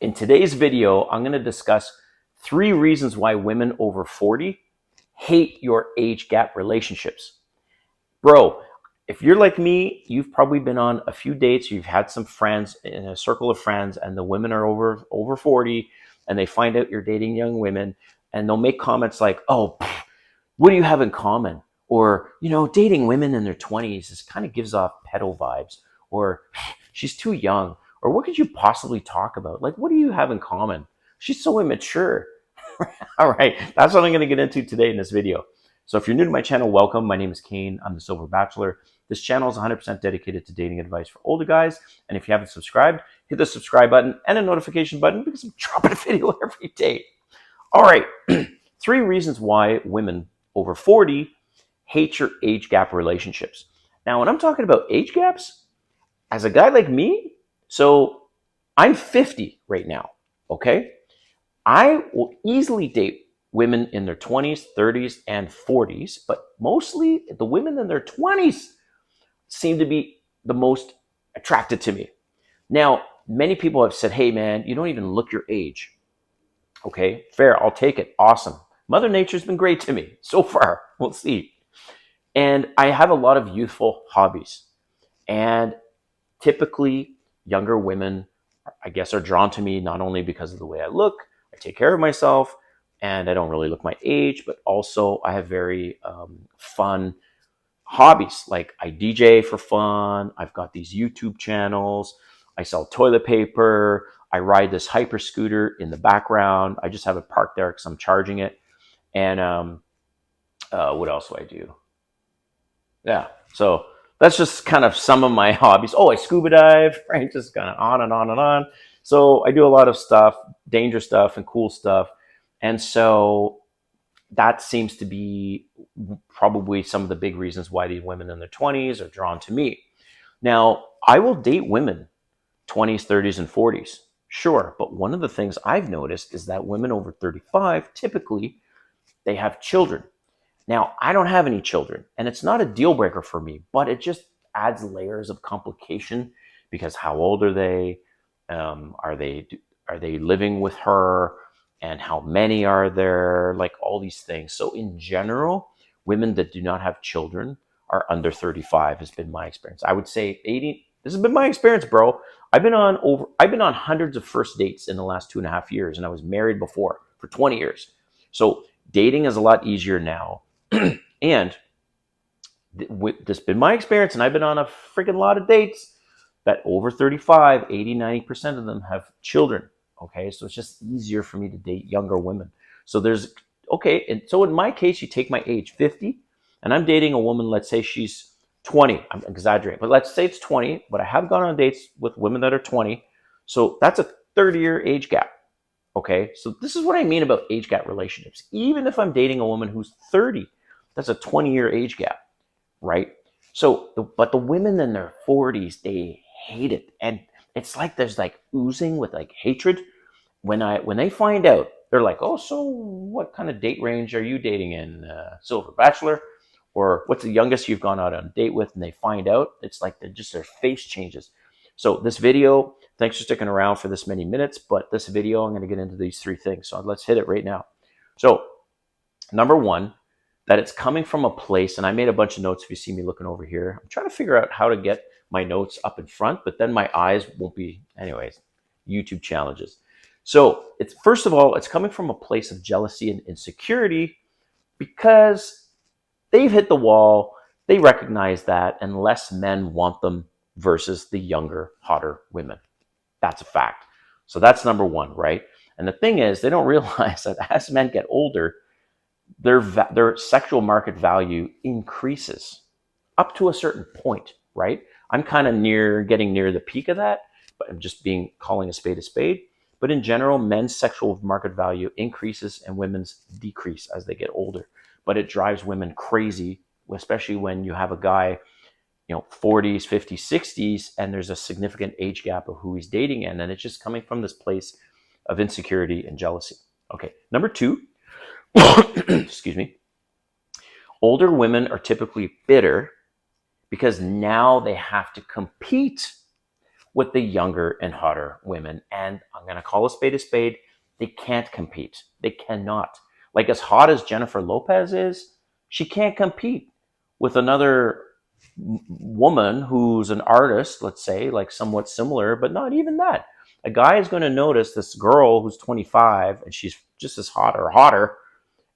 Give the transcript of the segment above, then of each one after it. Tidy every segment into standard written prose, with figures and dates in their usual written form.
In today's video, I'm going to discuss 3 reasons why women over 40 hate your age gap relationships. Bro, if you're like me, you've probably been on a few dates, you've had some friends in a circle of friends, and the women are over 40, and they find out you're dating young women, and they'll make comments like, oh, what do you have in common? Or, dating women in their 20s is kind of gives off pedo vibes. Or, she's too young. Or, what could you possibly talk about? Like, what do you have in common? She's so immature. All right, that's what I'm going to get into today in this video. So if you're new to my channel, welcome. My name is Kane. I'm the Silver Bachelor. This channel is 100% dedicated to dating advice for older guys. And if you haven't subscribed, hit the subscribe button and a notification button because I'm dropping a video every day. All right, 3 reasons why women over 40 hate your age gap relationships. Now, when I'm talking about age gaps, as a guy like me, so I'm 50 right now, okay? I will easily date women in their 20s, 30s, and 40s, but mostly the women in their 20s seem to be the most attracted to me. Now, many people have said, hey man, you don't even look your age. Okay, fair, I'll take it, awesome. Mother Nature's been great to me so far, we'll see. And I have a lot of youthful hobbies. And typically younger women, I guess, are drawn to me not only because of the way I look, I take care of myself, and I don't really look my age, but also I have very fun hobbies. Like I DJ for fun. I've got these YouTube channels. I sell toilet paper. I ride this hyper scooter in the background. I just have it parked there because I'm charging it. And what else do I do? Yeah, so that's just kind of some of my hobbies. Oh, I scuba dive, right? Just kind of on and on and on. So I do a lot of stuff, dangerous stuff and cool stuff. And so that seems to be probably some of the big reasons why these women in their 20s are drawn to me. Now, I will date women 20s, 30s, and 40s. Sure, but one of the things I've noticed is that women over 35, typically, they have children. Now, I don't have any children, and it's not a deal breaker for me, but it just adds layers of complication because how old are they? Are they living with her? And how many are there? Like all these things. So in general, women that do not have children are under 35 has been my experience. I would say 80. This has been my experience, bro. I've been on hundreds of first dates in the last 2.5 years, and I was married before for 20 years. So dating is a lot easier now. And this has been my experience, and I've been on a freaking lot of dates that over 35, 80, 90% of them have children. Okay, so it's just easier for me to date younger women. So and so in my case, you take my age, 50, and I'm dating a woman, let's say she's 20. I'm exaggerating, but let's say it's 20, but I have gone on dates with women that are 20. So that's a 30-year age gap. Okay, so this is what I mean about age gap relationships. Even if I'm dating a woman who's 30, that's a 20-year age gap, right? So, but the women in their 40s, they hate it. And it's like there's like oozing with like hatred. When they find out, they're like, oh, so what kind of date range are you dating in, Silver Bachelor? Or what's the youngest you've gone out on a date with? And they find out, it's like their face changes. So this video, thanks for sticking around for this many minutes, but this video, I'm going to get into these 3 things. So let's hit it right now. So number 1, that it's coming from a place, and I made a bunch of notes if you see me looking over here. I'm trying to figure out how to get my notes up in front, but then my eyes won't be, anyways, YouTube challenges. So first of all, it's coming from a place of jealousy and insecurity because they've hit the wall. They recognize that, and less men want them versus the younger, hotter women. That's a fact. So that's number 1, right? And the thing is, they don't realize that as men get older, their sexual market value increases up to a certain point, right? I'm kind of getting near the peak of that, but I'm just calling a spade a spade. But in general, men's sexual market value increases and women's decrease as they get older. But it drives women crazy, especially when you have a guy, 40s, 50s, 60s, and there's a significant age gap of who he's dating in. And it's just coming from this place of insecurity and jealousy. Okay, number 2, excuse me. Older women are typically bitter because now they have to compete with the younger and hotter women. And I'm going to call a spade a spade. They can't compete. They cannot. Like, as hot as Jennifer Lopez is, she can't compete with another woman who's an artist, let's say, like somewhat similar, but not even that. A guy is going to notice this girl who's 25 and she's just as hot or hotter,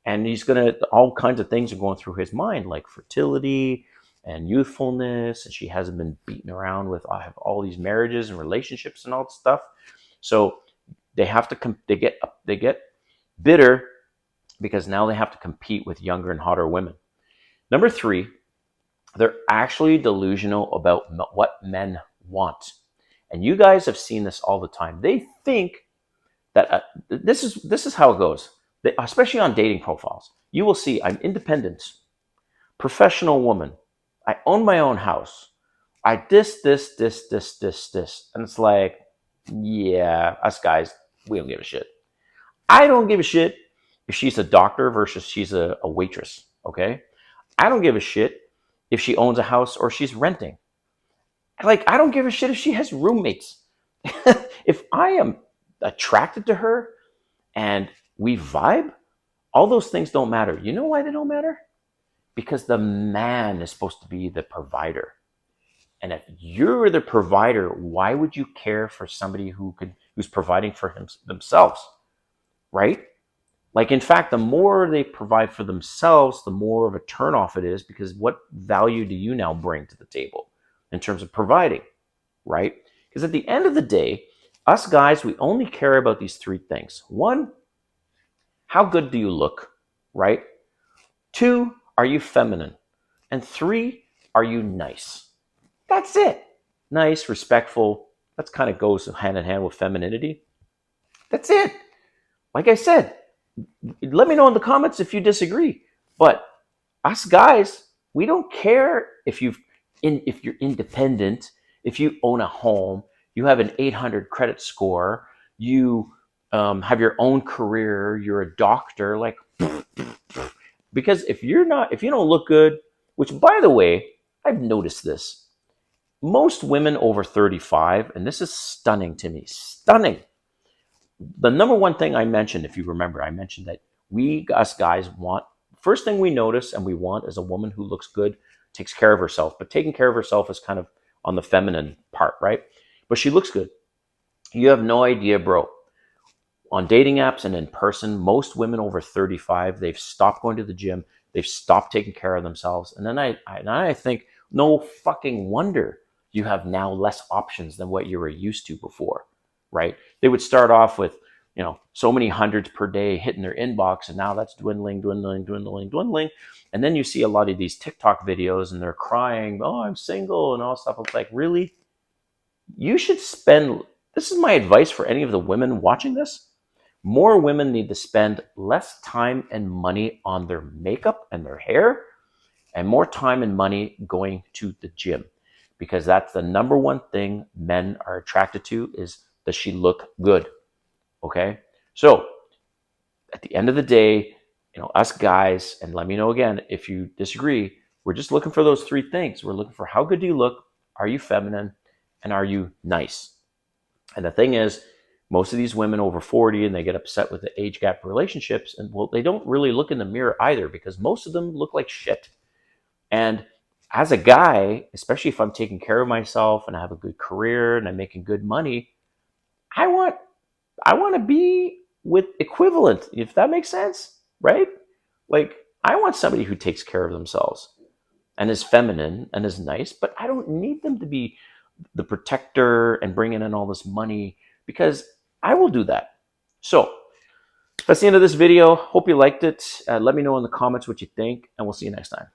and he's going to, all kinds of things are going through his mind, like fertility and youthfulness, and she hasn't been beaten around with, I have all these marriages and relationships and all that stuff. So they have to they get bitter because now they have to compete with younger and hotter women. Number 3, they're actually delusional about what men want. And you guys have seen this all the time. They think that this is how it goes. Especially on dating profiles, you will see, I'm independent, professional woman, I own my own house, I this, and it's like, yeah, us guys, we don't give a shit. I don't give a shit if she's a doctor versus she's a waitress. Okay, I don't give a shit if she owns a house or she's renting. Like, I don't give a shit if she has roommates. If I am attracted to her and we vibe, all those things don't matter. You know why they don't matter? Because the man is supposed to be the provider. And if you're the provider, why would you care for somebody who's providing for themselves, right? Like, in fact, the more they provide for themselves, the more of a turnoff it is, because what value do you now bring to the table in terms of providing, right? Because at the end of the day, us guys, we only care about these 3 things. 1, how good do you look, right? 2, are you feminine? And 3, are you nice? That's it. Nice, respectful. That kind of goes hand in hand with femininity. That's it. Like I said, let me know in the comments if you disagree. But us guys, we don't care if you're independent, if you own a home, you have an 800 credit score, you have your own career, you're a doctor, like, because if you don't look good, which, by the way, I've noticed this, most women over 35, and this is stunning to me, stunning. The number one thing I mentioned, if you remember, I mentioned that us guys want, first thing we notice and we want is a woman who looks good, takes care of herself. But taking care of herself is kind of on the feminine part, right? But she looks good. You have no idea, bro. On dating apps and in person, most women over 35, they've stopped going to the gym. They've stopped taking care of themselves. And then I think, no fucking wonder you have now less options than what you were used to before, right? They would start off with, so many hundreds per day hitting their inbox, and now that's dwindling. And then you see a lot of these TikTok videos and they're crying, oh, I'm single and all stuff. It's like, really? You should spend, this is my advice for any of the women watching this. More women need to spend less time and money on their makeup and their hair, and more time and money going to the gym, because that's the number one thing men are attracted to, is, does she look good? Okay. So at the end of the day, us guys, and let me know again if you disagree, we're just looking for those 3 things. We're looking for, how good do you look? Are you feminine? And are you nice? And the thing is, most of these women over 40, and they get upset with the age gap relationships, and well, they don't really look in the mirror either, because most of them look like shit. And as a guy, especially if I'm taking care of myself and I have a good career and I'm making good money, I want to be with equivalent, if that makes sense, right? Like, I want somebody who takes care of themselves and is feminine and is nice, but I don't need them to be the protector and bringing in all this money, because I will do that. So that's the end of this video. Hope you liked it. Let me know in the comments what you think, and we'll see you next time.